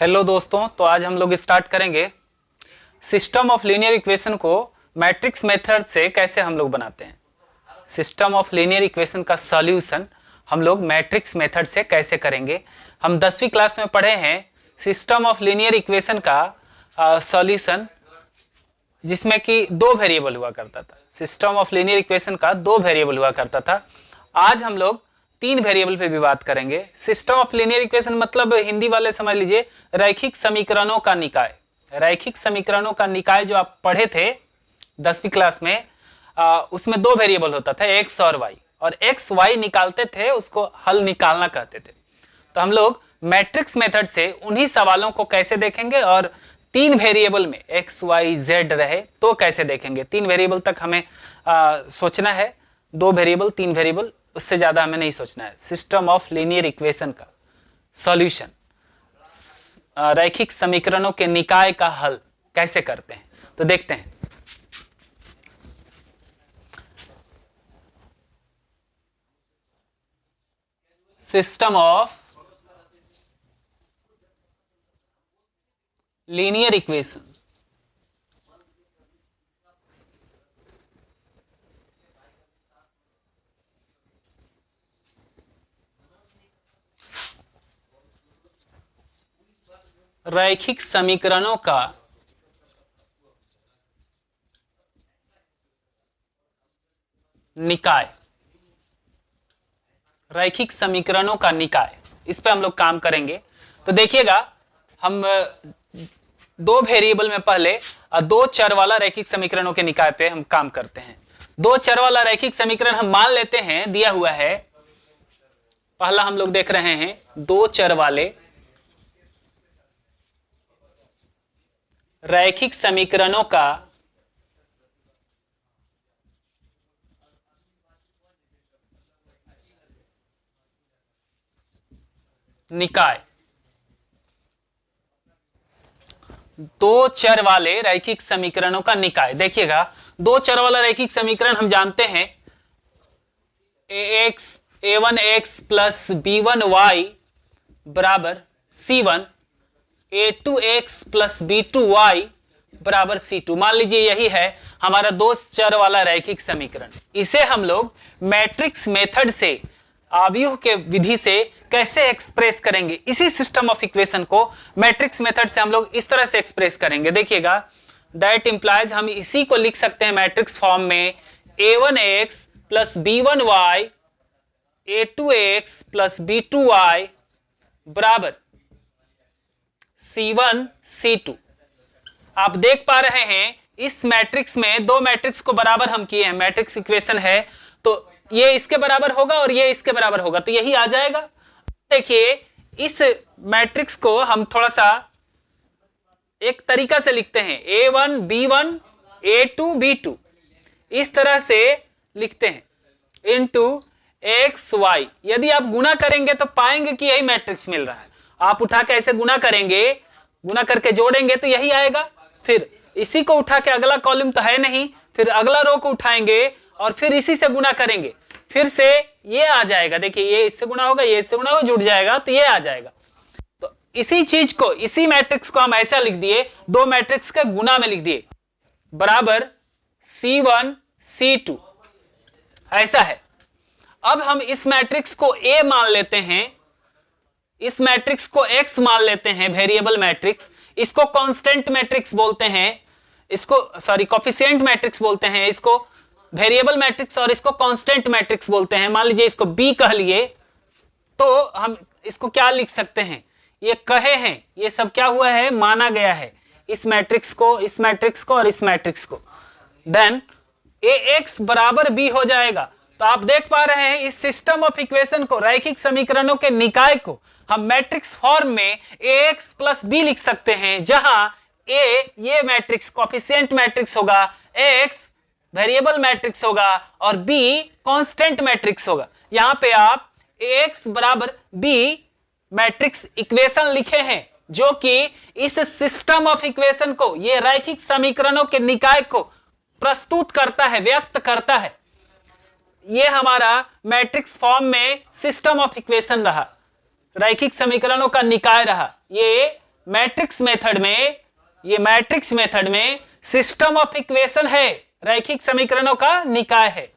Hello दोस्तों, तो आज हम लोग स्टार्ट करेंगे सिस्टम ऑफ लीनियर इक्वेशन को मैट्रिक्स मेथड से कैसे हम लोग बनाते हैं। सिस्टम ऑफ लीनियर इक्वेशन का सॉल्यूशन हम लोग मैट्रिक्स मेथड से कैसे करेंगे। हम 10वीं क्लास में पढ़े हैं सिस्टम ऑफ लीनियर इक्वेशन का सॉल्यूशन, जिसमें कि दो वेरिएबल हुआ करता था। सिस्टम ऑफ लीनियर इक्वेशन का दो वेरिएबल हुआ करता था। आज हम लोग तीन वेरिएबल पे भी बात करेंगे। सिस्टम ऑफ लीनियर इक्वेशन मतलब हिंदी वाले समझ लीजिए रैखिक समीकरणों का निकाय। रैखिक समीकरणों का निकाय जो आप पढ़े थे 10वीं क्लास में, उसमें दो वेरिएबल होता था, एक्स और वाई, और एक्स वाई निकालते थे, उसको हल निकालना कहते थे। तो हम लोग मैट्रिक्स मेथड से उन्हीं सवालों को कैसे देखेंगे और तीन वेरिएबल में एक्स वाई जेड रहे तो कैसे देखेंगे। तीन वेरिएबल तक हमें सोचना है, दो वेरिएबल तीन वेरिएबल, उससे ज्यादा हमें नहीं सोचना है। सिस्टम ऑफ लीनियर इक्वेशन का सॉल्यूशन, रैखिक समीकरणों के निकाय का हल कैसे करते हैं, तो देखते हैं। सिस्टम ऑफ लीनियर इक्वेशन रैखिक समीकरणों का निकाय। रैखिक समीकरणों का निकाय, इस पे हम लोग काम करेंगे। तो देखिएगा, हम दो वेरिएबल में पहले दो चर वाला रैखिक समीकरणों के निकाय पे हम काम करते हैं। दो चर वाला रैखिक समीकरण हम मान लेते हैं, दिया हुआ है। पहला हम लोग देख रहे हैं दो चर वाले रैखिक समीकरणों का निकाय। दो चर वाले रैखिक समीकरणों का निकाय। देखिएगा, दो चर वाला रैखिक समीकरण हम जानते हैं a1x प्लस b1y बराबर c1, a2x प्लस b2y बराबर c2। मान लीजिए यही है हमारा दो चर वाला रैखिक समीकरण। इसे हम लोग मैट्रिक्स मेथड से, आव्यूह के विधि से कैसे एक्सप्रेस करेंगे। इसी सिस्टम ऑफ इक्वेशन को मैट्रिक्स मेथड से हम लोग इस तरह से एक्सप्रेस करेंगे। देखिएगा, दैट इंप्लाइज, हम इसी को लिख सकते हैं मैट्रिक्स फॉर्म में a1x plus b1y a2x plus b2y बराबर c1 c2। आप देख पा रहे हैं इस मैट्रिक्स में दो मैट्रिक्स को बराबर हम किए हैं। मैट्रिक्स इक्वेशन है तो ये इसके बराबर होगा और ये इसके बराबर होगा, तो यही आ जाएगा। देखिए, इस मैट्रिक्स को हम थोड़ा सा एक तरीका से लिखते हैं, a1 b1 a2 b2, इस तरह से लिखते हैं इनटू एक्स वाई। यदि आप गुना करेंगे तो पाएंगे कि यही मैट्रिक्स मिल रहा है। आप उठा के ऐसे गुना करेंगे, गुना करके जोड़ेंगे तो यही आएगा। फिर इसी को उठा के, अगला कॉलम तो है नहीं, फिर अगला रो को उठाएंगे और फिर इसी से गुना करेंगे, फिर से ये आ जाएगा। देखिए, ये इससे गुना होगा, ये इससे गुना होगा, जुड़ जाएगा तो ये आ जाएगा। तो इसी चीज को, इसी मैट्रिक्स को हम ऐसा लिख दिए, दो मैट्रिक्स के गुना में लिख दिए, बराबर c1 c2, ऐसा है। अब हम इस मैट्रिक्स को a मान लेते हैं, इस मैट्रिक्स को x मान लेते हैं, वेरिएबल मैट्रिक्स। इसको कांस्टेंट मैट्रिक्स बोलते हैं, इसको सॉरी कोफिशिएंट मैट्रिक्स बोलते हैं, इसको वेरिएबल मैट्रिक्स और इसको कांस्टेंट मैट्रिक्स बोलते हैं। मान लीजिए इसको b कह लिए, तो हम इसको क्या लिख सकते हैं, ये कहे हैं, ये सब क्या हुआ है, माना गया है, इस मैट्रिक्स को, इस मैट्रिक्स को और इस मैट्रिक्स को। देन ax बराबर b हो जाएगा। तो आप देख पा रहे हैं इस सिस्टम ऑफ इक्वेशन को, रैखिक समीकरणों के निकाय को हम मैट्रिक्स फॉर्म में ax प्लस b लिख सकते हैं, जहां a ये मैट्रिक्स कोफिशिएंट मैट्रिक्स होगा, x वेरिएबल मैट्रिक्स होगा और b कांस्टेंट मैट्रिक्स होगा। यहां पे आप ax बराबर b मैट्रिक्स इक्वेशन लिखे हैं, जो कि इस सिस्टम ऑफ इक्वेशन को, ये रैखिक समीकरणों के निकाय को प्रस्तुत करता है, व्यक्त करता है। ये हमारा मैट्रिक्स फॉर्म में सिस्टम ऑफ इक्वेशन रहा, रैखिक समीकरणों का निकाय रहा। ये मैट्रिक्स मेथड में, ये मैट्रिक्स मेथड में सिस्टम ऑफ इक्वेशन है, रैखिक समीकरणों का निकाय है।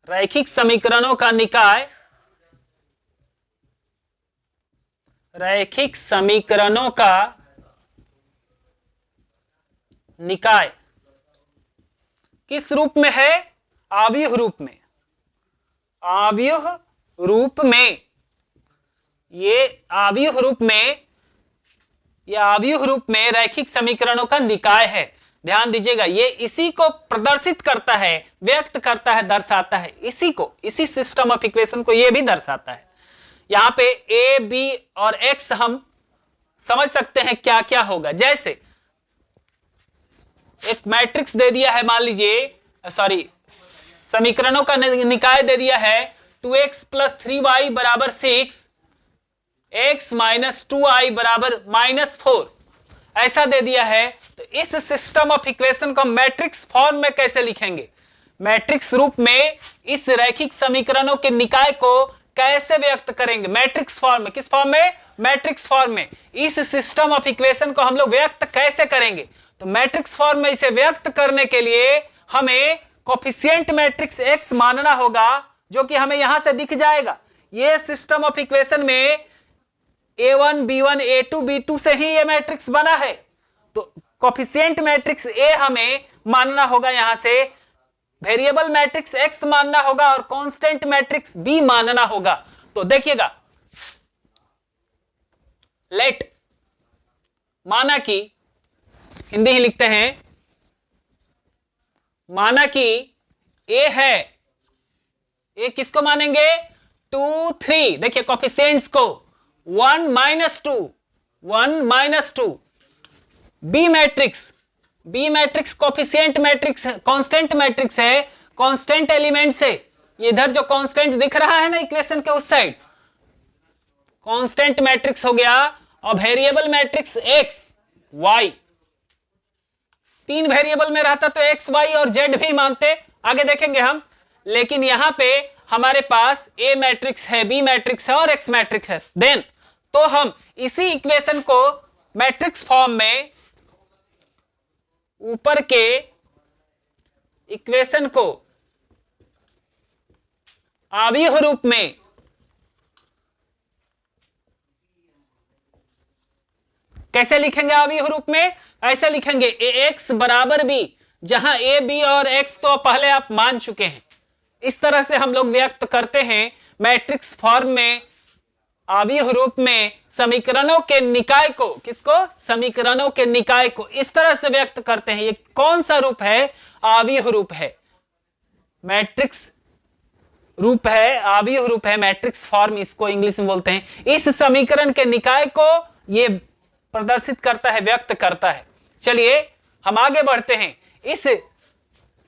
रैखिक समीकरणों का निकाय, रैखिक समीकरणों का निकाय किस रूप में है? आव्यूह रूप में। आव्यूह रूप में, ये आव्यूह रूप में, ये आव्यूह रूप में रैखिक समीकरणों का निकाय है। ध्यान दीजिएगा, ये इसी को प्रदर्शित करता है, व्यक्त करता है, दर्शाता है, इसी को, इसी सिस्टम ऑफ इक्वेशन को ये भी दर्शाता है। यहां पे ए, बी और एक्स हम समझ सकते हैं क्या क्या होगा। जैसे एक मैट्रिक्स दे दिया है, मान लीजिए, सॉरी, समीकरणों का निकाय दे दिया है 2x + 3y = 6, x - 2i = -4, ऐसा दे दिया है। तो इस सिस्टम ऑफ इक्वेशन को मैट्रिक्स फॉर्म में कैसे लिखेंगे? मैट्रिक्स रूप में इस रैखिक समीकरणों के निकाय को कैसे व्यक्त करेंगे? मैट्रिक्स फॉर्म में। किस फॉर्म में? मैट्रिक्स फॉर्म में। इस सिस्टम ऑफ इक्वेशन को हम लोग व्यक्त कैसे करेंगे? तो मैट्रिक्स फॉर्म में इसे व्यक्त करने के लिए हमें कोफिशिएंट मैट्रिक्स x मानना होगा, जो कि हमें यहां से दिख जाएगा। ये सिस्टम ऑफ इक्वेशन में a1 b1 a2 b2 से ही ये मैट्रिक्स बना है। तो कोफिशिएंट मैट्रिक्स a हमें मानना होगा, यहां से वेरिएबल मैट्रिक्स x मानना होगा और कांस्टेंट मैट्रिक्स b मानना होगा। तो देखिएगा, लेट, माना कि, हिंदी ही लिखते हैं, माना कि a है, a किसको मानेंगे? 2 3, देखिए कोफिशिएंट्स को 1 - 2, 1 - 2। B matrix, B matrix coefficient matrix, constant matrix है, कांस्टेंट एलिमेंट से, इधर जो कांस्टेंट दिख रहा है ना इक्वेशन के उस साइड, कांस्टेंट मैट्रिक्स हो गया। और variable matrix X Y, 3 variable में रहता तो एक्स वाई और जेड भी मानते, आगे देखेंगे हम। लेकिन यहां पे हमारे पास ए मैट्रिक्स है, बी मैट्रिक्स है और एक्स मैट्रिक्स है। देन तो हम इसी इक्वेशन को मैट्रिक्स फॉर्म में, ऊपर के इक्वेशन को आव्यूह रूप में, कैसे लिखेंगे आव्यूह रूप में? ऐसे लिखेंगे ax = b, जहां a, b और x तो पहले आप मान चुके हैं। इस तरह से हम लोग व्यक्त करते हैं मैट्रिक्स फॉर्म में, आव्यूह रूप में समीकरणों के निकाय को। किसको? समीकरणों के निकाय को इस तरह से व्यक्त करते हैं। ये कौन सा रूप है? आव्यूह रूप है, मैट्रिक्स रूप है, आव्यूह रूप है, मैट्रिक्स फॉर्म इसको इंग्लिश में बोलते हैं। इस समीकरण के निकाय को ये प्रदर्शित करता है, व्यक्त करता है। चलिए हम आगे बढ़ते हैं। इस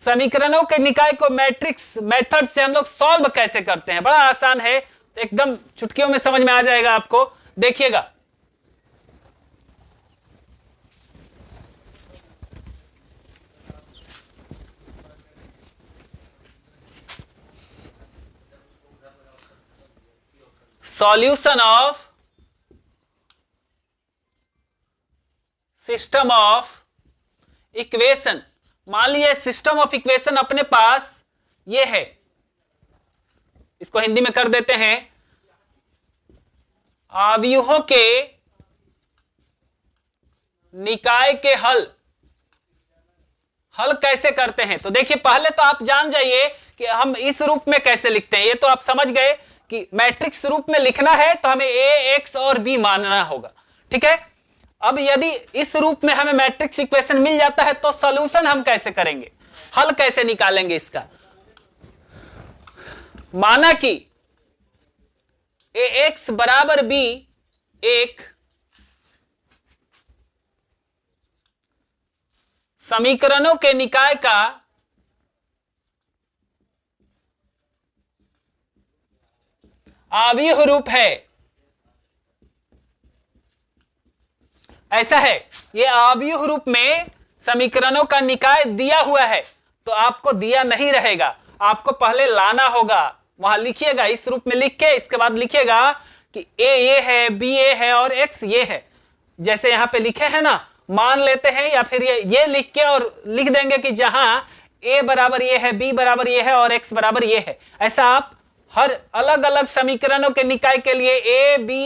समीकरणों के निकाय को मैट्रिक्स मेथड से हम लोग सॉल्व कैसे करते हैं? बड़ा आसान है, एकदम चुटकियों में समझ में आ जाएगा आपको। देखिएगा, solution of system of equation. मान लीजिए सिस्टम ऑफ इक्वेशन अपने पास ये है, इसको हिंदी में कर देते हैं, आव्यूहों के निकाय के हल। हल कैसे करते हैं? तो देखिए, पहले तो आप जान जाइए कि हम इस रूप में कैसे लिखते हैं। ये तो आप समझ गए कि मैट्रिक्स रूप में लिखना है तो हमें a, x और b मानना होगा, ठीक है। अब यदि इस रूप में हमें मैट्रिक्स इक्वेशन मिल जाता है तो सॉल्यूशन हम कैसे करेंगे? हल कैसे निकालेंगे इसका? माना कि ax = b एक समीकरणों के निकाय का आव्यूह रूप है। ऐसा है, ये आव्यूह रूप में समीकरणों का निकाय दिया हुआ है, तो आपको दिया नहीं रहेगा, आपको पहले लाना होगा। वहां लिखिएगा, इस रूप में लिख के इसके बाद लिखिएगा कि ए ये है, बी ये है और एक्स ये है, जैसे यहां पे लिखे हैं ना, मान लेते हैं या फिर ये लिख के और लिख देंगे कि जहां ए बराबर ये है, बी बराबर ये है और एक्स बराबर ये है। ऐसा आप हर अलग अलग समीकरणों के निकाय के लिए ए बी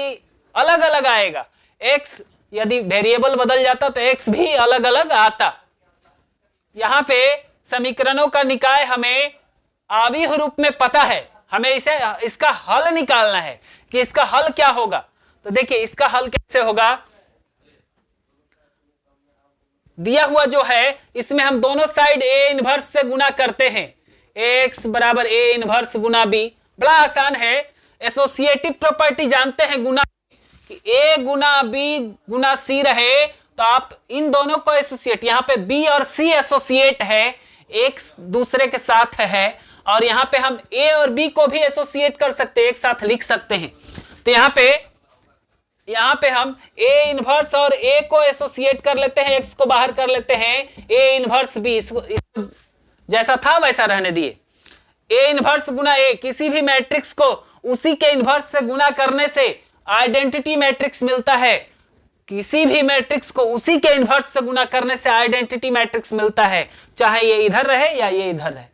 अलग अलग आएगा। एक्स यदि वेरिएबल बदल जाता तो एक्स भी अलग अलग आता। यहां पे समीकरणों का निकाय हमें आव्यूह रूप में पता है, हमें इसका हल निकालना है कि इसका हल क्या होगा। तो देखिए इसका हल कैसे होगा, दिया हुआ जो है इसमें हम दोनों साइड ए इनवर्स से गुना करते हैं, एक्स बराबर ए इनवर्स गुना बी। बड़ा आसान है, एसोसिएटिव प्रॉपर्टी जानते हैं गुना कि ए गुना बी गुना सी रहे तो आप इन दोनों को एसोसिएट, यहां पे बी और सी एसोसिएट है, एक दूसरे के साथ है, और यहां पे हम ए और बी को भी एसोसिएट कर सकते हैं, एक साथ लिख सकते हैं। तो यहां पे हम ए इनवर्स और ए को एसोसिएट कर लेते हैं, एक्स को बाहर कर लेते हैं, ए इनवर्स बी जैसा था वैसा रहने दिए। ए इनवर्स गुना ए, किसी भी मैट्रिक्स को उसी के इनवर्स से गुना करने से आइडेंटिटी मैट्रिक्स मिलता है, किसी भी मैट्रिक्स को उसी के इनवर्स से गुना करने से आइडेंटिटी मैट्रिक्स मिलता है, चाहे ये इधर रहे या ये इधर रहे।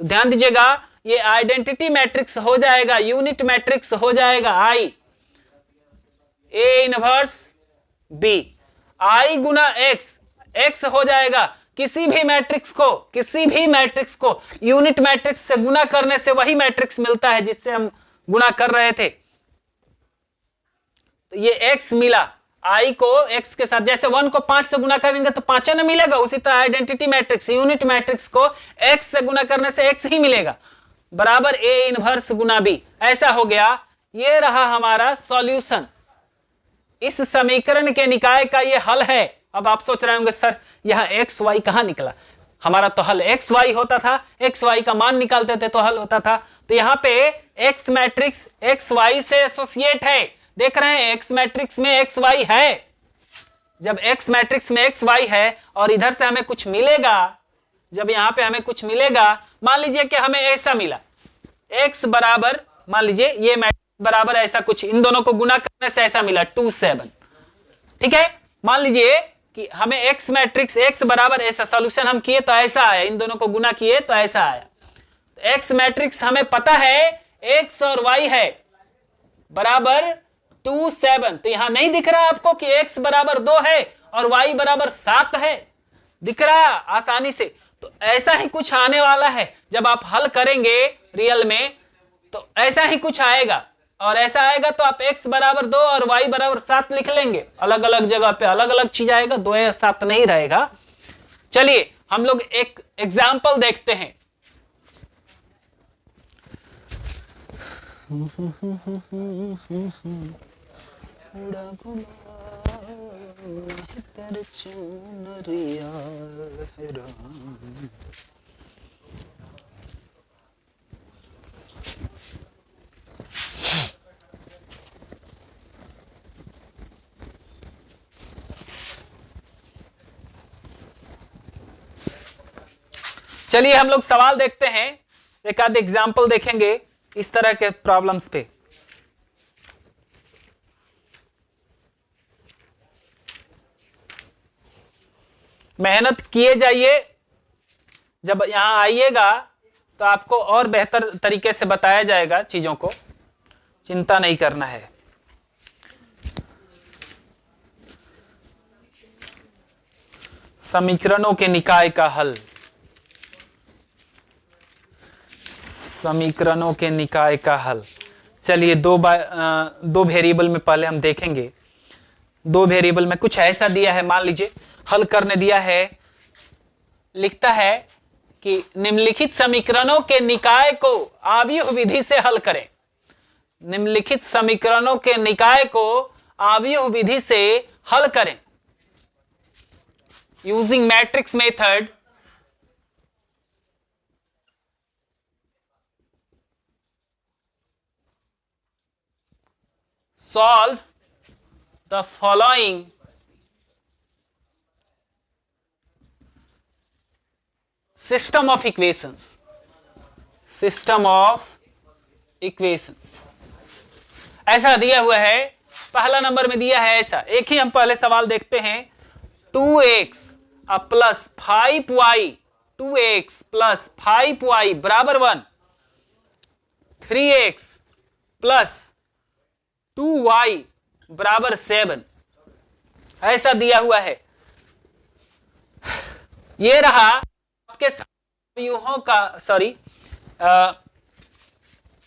तो ध्यान दीजिएगा, ये आइडेंटिटी मैट्रिक्स हो जाएगा, यूनिट मैट्रिक्स हो जाएगा I, A inverse B, I गुना एक्स, एक्स हो जाएगा किसी भी मैट्रिक्स को यूनिट मैट्रिक्स से गुना करने से वही मैट्रिक्स मिलता है जिससे हम गुना कर रहे थे। तो ये एक्स मिला, आई को एक्स के साथ, जैसे 1 को 5 से गुना करेंगे तो 5 न मिलेगा, उसी तरह आइडेंटिटी मैट्रिक्स यूनिट मैट्रिक्स को एक्स से गुना करने से एक्स ही मिलेगा, बराबर ए इनवर्स गुना बी। ऐसा हो गया, ये रहा हमारा सॉल्यूशन, इस समीकरण के निकाय का ये हल है। अब आप सोच रहे होंगे सर यहां एक्स वाई कहां निकला, हमारा तो हल एक्स वाई होता था, एक्स वाई का मान निकालते थे तो हल होता था। तो यहां पे एक्स मैट्रिक्स एक्स वाई से एसोसिएट है, देख रहे हैं एक्स मैट्रिक्स में एक्स वाई है, जब एक्स मैट्रिक्स में एक्स वाई है और इधर से हमें कुछ मिलेगा, जब यहां पे हमें कुछ मिलेगा, मान लीजिए कि हमें ऐसा मिला, एक्स बराबर, मान लीजिए ये मैट्रिक्स बराबर ऐसा कुछ, इन दोनों को गुना करने से ऐसा मिला 2 7, ठीक है। मान लीजिए कि हमें एक्स मैट्रिक्स एक्स बराबर ऐसा सॉल्यूशन हम किए तो ऐसा आया, इन दोनों को गुना किए तो ऐसा आया। तो एक्स मैट्रिक्स हमें पता है एक्स और वाई है बराबर 2 7, तो यहां नहीं दिख रहा आपको कि एक्स बराबर 2 है और वाई बराबर 7 है, दिख रहा आसानी से। तो ऐसा ही कुछ आने वाला है, जब आप हल करेंगे रियल में तो ऐसा ही कुछ आएगा, और ऐसा आएगा तो आप x बराबर 2 और y बराबर 7 लिख लेंगे, अलग अलग जगह पे अलग अलग चीज आएगा, 2 या 7 नहीं रहेगा। चलिए हम लोग एक एग्जाम्पल देखते हैं। चलिए हम लोग सवाल देखते हैं, एक आध एग्जाम्पल देखेंगे इस तरह के प्रॉब्लम्स पे। मेहनत किए जाइए, जब यहां आइएगा तो आपको और बेहतर तरीके से बताया जाएगा चीजों को, चिंता नहीं करना है। समीकरणों के निकाय का हल, समीकरणों के निकाय का हल। चलिए दो वेरिएबल में पहले हम देखेंगे। दो वेरिएबल में कुछ ऐसा दिया है, मान लीजिए हल करने दिया है, लिखता है कि निम्नलिखित समीकरणों के निकाय को आव्यूह विधि से हल करें। निम्नलिखित समीकरणों के निकाय को आव्यूह विधि से हल करें using matrix method. Solve the following system of equations. System of equation. ऐसा दिया हुआ है, पहला नंबर में दिया है ऐसा। एक ही हम पहले सवाल देखते हैं। 2x plus 5y, 2x plus 5y बराबर 1, 3x प्लस 2y बराबर 7, ऐसा दिया हुआ है। ये रहा आपके अवयवों का, सॉरी,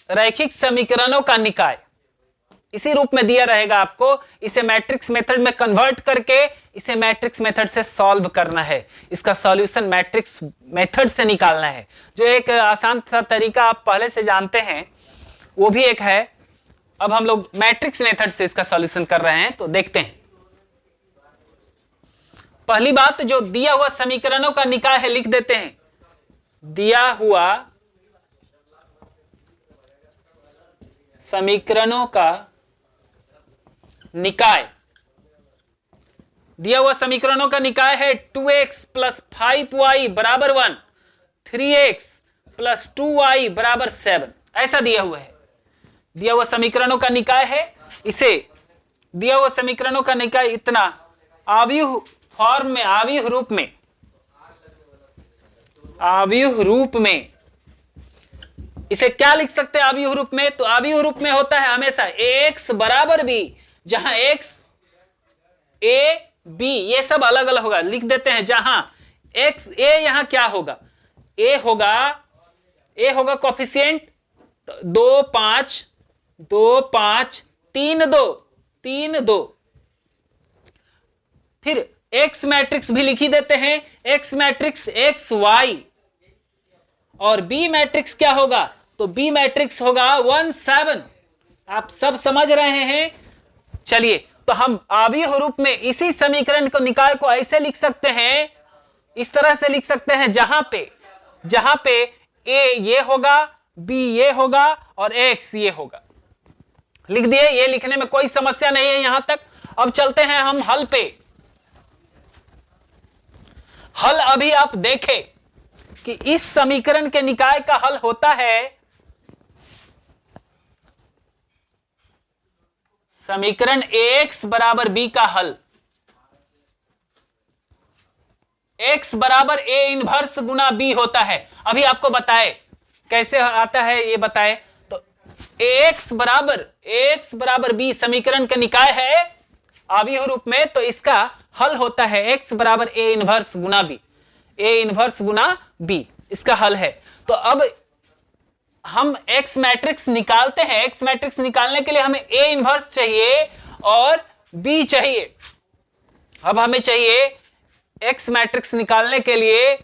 रैखिक समीकरणों का निकाय। इसी रूप में दिया रहेगा आपको। इसे मैट्रिक्स मेथड में कन्वर्ट करके इसे मैट्रिक्स मेथड से सॉल्व करना है। इसका सॉल्यूशन मैट्रिक्स मेथड से निकालना है, जो एक आसान सा तरीका आप पहले से जानते हैं, वो भी एक है। अब हम लोग मैट्रिक्स मेथड से इसका सॉल्यूशन कर रहे हैं, तो देखते हैं। पहली बात, जो दिया हुआ समीकरणों का निकाय है, लिख देते हैं। दिया हुआ समीकरणों का निकाय, दिया हुआ समीकरणों का निकाय है 2x प्लस 5y बराबर 1, 3x प्लस 2y बराबर 7, ऐसा दिया हुआ है। दिया हुआ समीकरणों का निकाय है। इसे दिया हुआ समीकरणों का निकाय इतना आव्यूह फॉर्म में, आव्यूह रूप में, आव्यूह रूप में इसे क्या लिख सकते हैं आव्यूह रूप में? तो आव्यूह रूप में होता है हमेशा ax बराबर b, जहां x, a, b ये सब अलग अलग होगा। लिख देते हैं जहां x, a यहां क्या होगा? a होगा कोफिशिएंट 2 5 2 5 3 2 3 2। फिर x मैट्रिक्स भी लिखी देते हैं, x मैट्रिक्स x y, और b मैट्रिक्स क्या होगा? तो b मैट्रिक्स होगा 1 7। आप सब समझ रहे हैं? चलिए, तो हम आव्यूह रूप में इसी समीकरण को, निकाय को ऐसे लिख सकते हैं, इस तरह से लिख सकते हैं, जहां पे a ये होगा, b ये होगा और x ये होगा। लिख दिए। ये लिखने में कोई समस्या नहीं है यहां तक। अब चलते हैं हम हल पे। हल अभी आप देखें कि इस समीकरण के निकाय का हल होता है, समीकरण ax बराबर b का हल, x बराबर a इनवर्स गुना b होता है। अभी आपको बताए कैसे आता है, ये बताए। तो ax बराबर b समीकरण का निकाय है आव्यूह रूप में, तो इसका हल होता है x बराबर a inverse Guna b, a inverse Guna b इसका हल है। तो अब हम x मैट्रिक्स निकालते हैं। x मैट्रिक्स निकालने के लिए हमें a इनवर्स चाहिए और b चाहिए। अब हमें चाहिए x मैट्रिक्स निकालने के लिए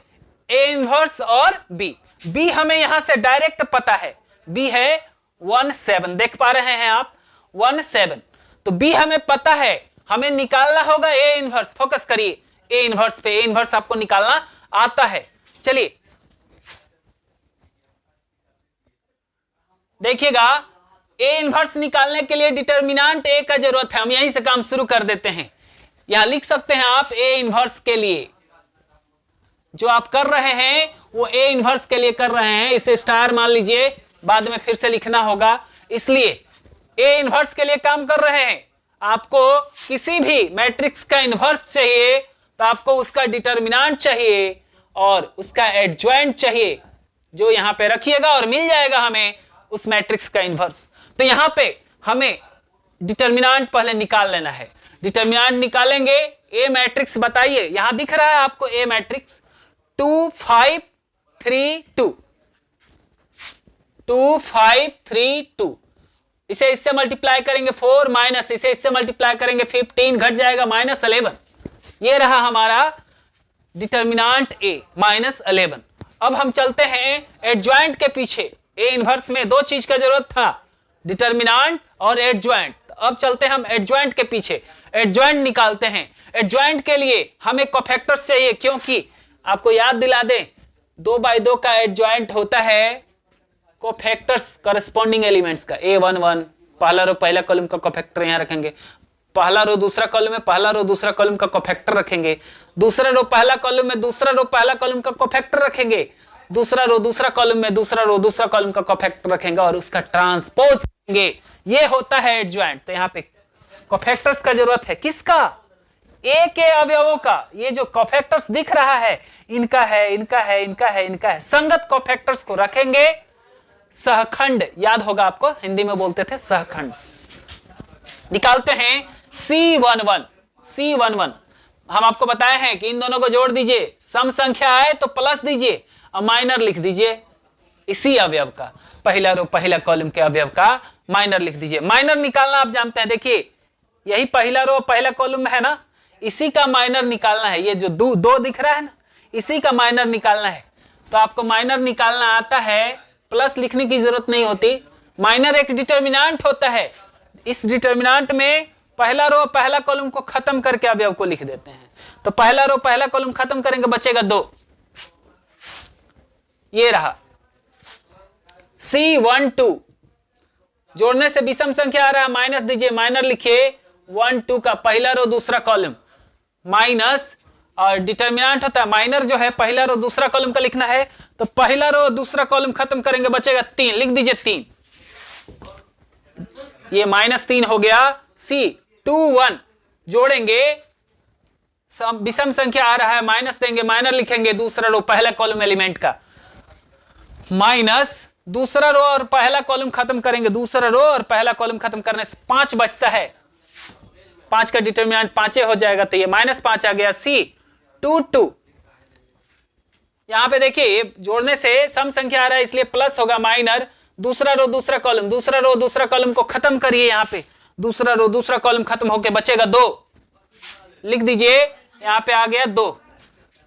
a इनवर्स और b हमें यहां से डायरेक्ट पता है, b है 1 7, देख पा रहे हैं आप 1 7। तो b हमें पता है, हमें निकालना होगा a इनवर्स। फोकस करिए a इनवर्स पे, a इनवर्स आपको निकालना आता है। चलिए देखिएगा, a इनवर्स निकालने के लिए डिटर्मिनेंट a का जरूरत है। हम यहीं से काम शुरू कर देते हैं। यहां लिख सकते हैं आप a इनवर्स के लिए जो आप कर रहे हैं वो a इनवर्स के लिए कर रहे हैं। इसे स्टार मान लीजिए, बाद में फिर से लिखना होगा, इसलिए a इनवर्स के लिए काम कर रहे हैं। आपको किसी भी मैट्रिक्स का इनवर्स चाहिए तो आपको उसका डिटर्मिनेंट चाहिए और उसका एडजॉइंट चाहिए, जो यहां पे रखिएगा और मिल जाएगा हमें उस मैट्रिक्स का इनवर्स। तो यहां पे हमें डिटर्मिनेंट पहले निकाल लेना है। डिटर्मिनेंट निकालेंगे। ए मैट्रिक्स बताइए, यहां दिख रहा है आपको ए मैट्रिक्स 2 5 3 2 2 5 3 2। इसे इससे मल्टीप्लाई करेंगे 4 माइनस इसे इससे मल्टीप्लाई करेंगे 15, घट जाएगा -11। ये रहा हमारा डिटर्मिनेंट ए -11। अब हम चलते हैं एडजॉइंट के पीछे। ए इनवर्स में दो चीज का जरूरत था, डिटर्मिनेंट और एडजॉइंट। अब चलते हैं हम एडजॉइंट के पीछे, एडजॉइंट निकालते हैं। एडजॉइंट के लिए हमें कोफैक्टर्स चाहिए, क्योंकि आपको याद दिला दें 2/2 का एडजॉइंट होता है कोफैक्टर्स करस्पॉन्डिंग एलिमेंट्स का। A1 1 पहला रो पहला कॉलम का कोफैक्टर यहां रखेंगे, पहला रो दूसरा कॉलम में पहला रो दूसरा कॉलम का कोफैक्टर रखेंगे, दूसरा रो पहला कॉलम में दूसरा रो पहला कॉलम का कोफैक्टर रखेंगे, दूसरा रो दूसरा कॉलम में दूसरा रो दूसरा कॉलम का कोफैक्टर रखेंगे और उसका ट्रांसपोज ये होता है एडज्वाइंट। तो यहाँ पे कोफैक्टर्स का जरूरत है, किसका? ए के अवयवों का। ये जो कोफैक्टर्स दिख रहा है इनका है, इनका है, इनका है, इनका है। संगत कोफैक्टर्स को रखेंगे, सहखंड याद होगा आपको, हिंदी में बोलते थे सहखंड। निकालते हैं C11। C11 हम आपको बताए हैं कि इन दोनों को जोड़ दीजिए, सम संख्या आए तो प्लस दीजिए और माइनर लिख दीजिए। इसी अवयव का पहला रो पहला कॉलम के अवयव का माइनर लिख दीजिए। माइनर निकालना आप जानते हैं, देखिए यही पहला रो पहला कॉलम में है ना, इसी का माइनर निकालना है। ये जो दो दिख रहा है ना, इसी का माइनर निकालना है। तो आपको माइनर निकालना आता है, प्लस लिखने की जरूरत नहीं होती। माइनर एक डिटर्मिनेंट होता है, इस डिटर्मिनेंट में पहला रो पहला कॉलम को खत्म करके अवयव को लिख देते हैं। तो पहला रो पहला कॉलम खत्म करेंगे, बचेगा 2। ये रहा C12। जोड़ने से विषम संख्या आ रहा है, माइनस दीजिए, माइनर लिखिए 1 2 का पहला रो दूसरा कॉलम माइनस, और डिटर्मिनेंट होता है माइनर जो है पहला रो दूसरा कॉलम का लिखना है। तो पहला रो दूसरा कॉलम खत्म करेंगे, बचेगा 3, लिख दीजिए 3। ये -3 हो गया। C21 जोड़ेंगे, विषम संख्या आ रहा है, माइनस देंगे, माइनर लिखेंगे दूसरा रो पहला कॉलम एलिमेंट का, माइनस दूसरा रो और पहला कॉलम खत्म करेंगे, दूसरा रो और पहला कॉलम खत्म करने से 5 बचता है। 5 का डिटर्मिनेंट 5 हो जाएगा, तो ये -5 आ गया। C22 यहां पे देखिए जोड़ने से सम संख्या आ रहा है इसलिए प्लस होगा, माइनर दूसरा रो दूसरा कॉलम, दूसरा रो दूसरा कॉलम को खत्म करिए। यहां पे दूसरा रो दूसरा कॉलम खत्म होके बचेगा 2, लिख दीजिए, यहां पे आ गया 2।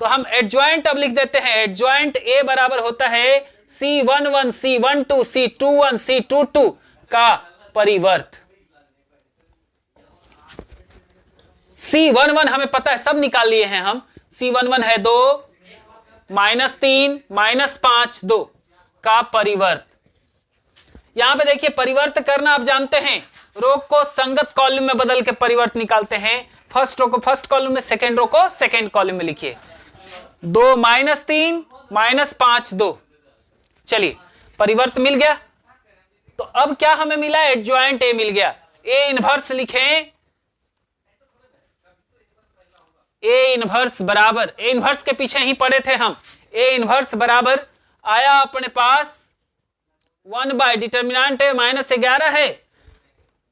तो हम एडज्वाइंट अब लिख देते हैं। एडज्वाइंट ए बराबर होता है C11 C12 C21 C22 का परिवर्त। C11 हमें पता है, सब निकाल लिए हैं हम। C11 है 2 -3 -5 2 का परिवर्त। यहां पे देखिए परिवर्त करना आप जानते हैं, रो को संगत कॉलम में बदल के परिवर्त निकालते हैं। फर्स्ट रो को फर्स्ट कॉलम में, सेकेंड रो को सेकेंड कॉलम में लिखिए। 2 -3 -5 2। चलिए परिवर्त मिल गया। तो अब क्या हमें मिला? एडज्वाइंट ए मिल गया। ए इनवर्स लिखें, ए इनवर्स बराबर, ए इनवर्स के पीछे ही पड़े थे हम। ए इनवर्स बराबर आया अपने पास 1 बाय डिटर्मिनेंट है -11 है,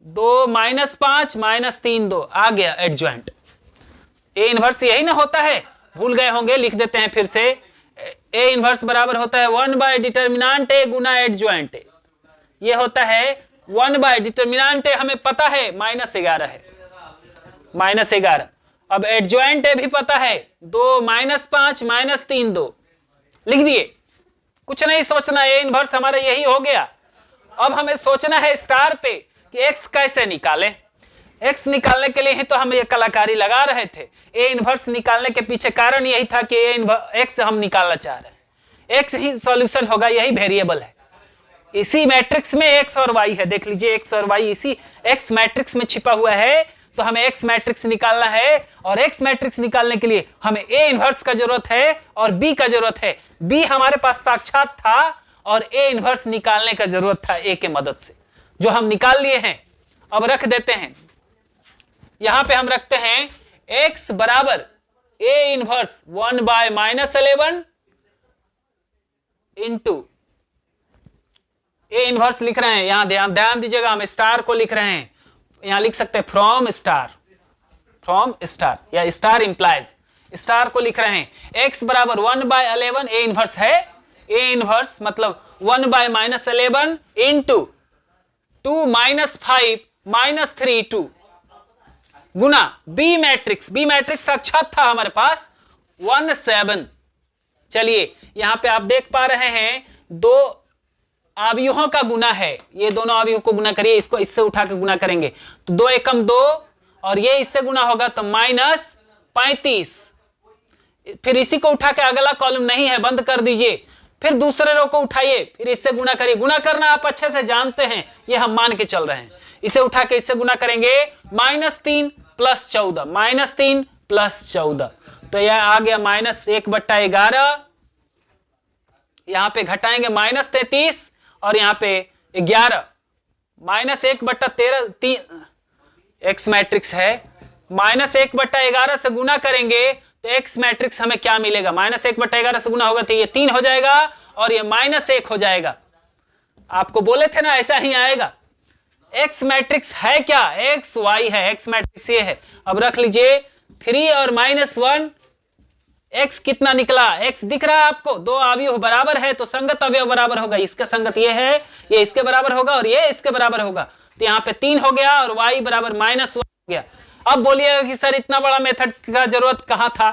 2 -5 -3 2 आ गया एडज्वाइंट। ए इनवर्स यही ना होता है, भूल गए होंगे, लिख देते हैं फिर से। ए इनवर्स बराबर होता है 1 बाय डिटर्मिनेंट ए गुना एडज्वाइंट ए। ये होता है 1 बाय डिटर्मिनेंट ए, हमें पता है -11 है, -11। अब एडज्वाइंट ए भी पता है 2 -5 -3 2, लिख दिए। कुछ नहीं सोचना, ए इनवर्स हमारा यही हो गया। अब हमें सोचना है स्टार पे कि एक्स कैसे निकालें। एक्स निकालने के लिए ही तो हम ये कलाकारी लगा रहे थे। ए इनवर्स निकालने के पीछे कारण यही था कि एक्स हम निकालना चाह रहे हैं। एक्स ही सॉल्यूशन होगा, यही वेरिएबल है। इसी मैट्रिक्स में एक्स और वाई है, देख लीजिए एक्स और वाई इसी एक्स मैट्रिक्स में छिपा हुआ है। तो हमें एक्स मैट्रिक्स निकालना है, और एक्स मैट्रिक्स निकालने के लिए हमें ए इनवर्स का जरूरत है और बी का जरूरत है। बी हमारे पास साक्षात था और ए इनवर्स निकालने का जरूरत था ए के मदद से, जो हम निकाल लिए हैं। अब रख देते हैं, यहां पे हम रखते हैं x बराबर A inverse 1 by -11 into A inverse लिख रहे हैं। यहां ध्यान दीजिएगा, हम स्टार को लिख रहे हैं, यहां लिख सकते हैं फ्रॉम स्टार या स्टार इंप्लाइज, स्टार को लिख रहे हैं। x बराबर 1 बाय 11 ए इनवर्स है, ए इनवर्स मतलब 1 by -11 into 2 -5 -3 2 Guna B matrix. B matrix साक्षात था हमारे पास 1 7। चलिए यहां पे आप देख पा रहे हैं 2 अवयवों का गुना है, ये दोनों अवयवों को गुना करिए, इसको इससे उठा के गुना करेंगे तो 2 एकम 2 और ये इससे गुना होगा तो -35। फिर इसी को उठा के, अगला कॉलम नहीं है, बंद कर दीजिए। फिर दूसरे रो को उठाइए, फिर इससे गुना करिए। गुना करना आप अच्छे से जानते हैं, ये हम मान के चल रहे हैं। इसे उठा के इससे गुना करेंगे, -3 + 14, -3 + 14, तो यह आ गया -1/11। यहां पे घटाएंगे -33 और यहां पे 11, -1/13 एक्स मैट्रिक्स है, -1/11 से गुना करेंगे तो एक्स मैट्रिक्स हमें क्या मिलेगा? -1/11 से गुना होगा तो ये 3 हो जाएगा और ये -1 हो जाएगा। आपको बोले थे ना ऐसा ही आएगा। एक्स मैट्रिक्स है क्या? एक्स वाई है, एक्स मैट्रिक्स ये है। अब रख लीजिए 3 और -1, एक्स कितना निकला? एक्स दिख रहा है आपको? दो अवयव बराबर है तो संगत अवयव बराबर होगा। इसका संगत ये है, ये इसके बराबर होगा और ये इसके बराबर होगा, तो यहाँ पे 3 हो गया और y बराबर -1 हो गया। अब बोलिएगा कि सर इतना बड़ा मेथड का जरूरत कहाँ था,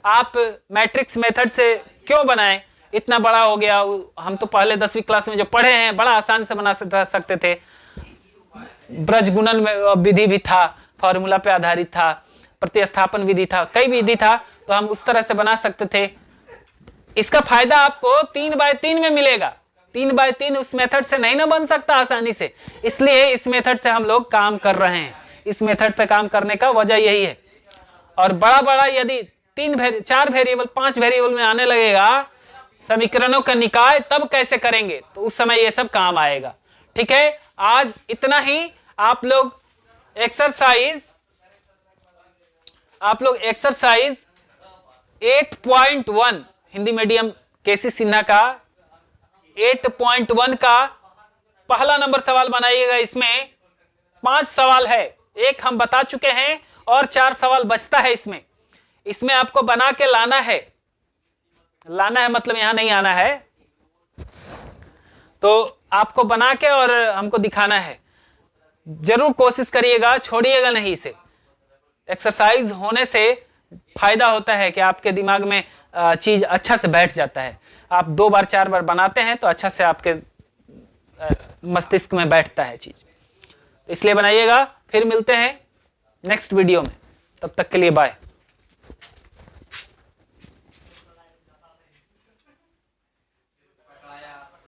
आप मैट्रिक्स मेथड से क्यों बनाए? इतना बड़ा हो गया, हम तो पहले 10वीं क्लास में जो पढ़े हैं बड़ा आसान से बना सकते थे। ब्रजगुणन विधि भी था, फॉर्मूला पे आधारित था, प्रतिस्थापन विधि था, कई विधि था, तो हम उस तरह से बना सकते थे। इसका फायदा आपको 3/3 में मिलेगा। 3/3 उस मेथड से नहीं ना बन सकता आसानी से, इसलिए इस मेथड से हम लोग काम कर रहे हैं। इस मेथड पे काम करने का वजह यही है। और बड़ा बड़ा यदि 4 वेरिएबल 5 वेरिएबल में आने लगेगा समीकरणों का निकाय, तब कैसे करेंगे? तो उस समय ये सब काम आएगा। ठीक है, आज इतना ही। आप लोग एक्सरसाइज 8.1 हिंदी मीडियम केसी सिन्हा का 8.1 का पहला नंबर सवाल बनाइएगा। इसमें 5 सवाल है, एक हम बता चुके हैं और 4 सवाल बचता है। इसमें आपको बना के लाना है मतलब यहां नहीं आना है, तो आपको बना के और हमको दिखाना है। जरूर कोशिश करिएगा, छोड़िएगा नहीं इसे। एक्सरसाइज होने से फायदा होता है कि आपके दिमाग में चीज अच्छा से बैठ जाता है। आप 2 बार 4 बार बनाते हैं तो अच्छा से आपके मस्तिष्क में बैठता है चीज, इसलिए बनाइएगा। फिर मिलते हैं नेक्स्ट वीडियो में, तब तक के लिए बाय।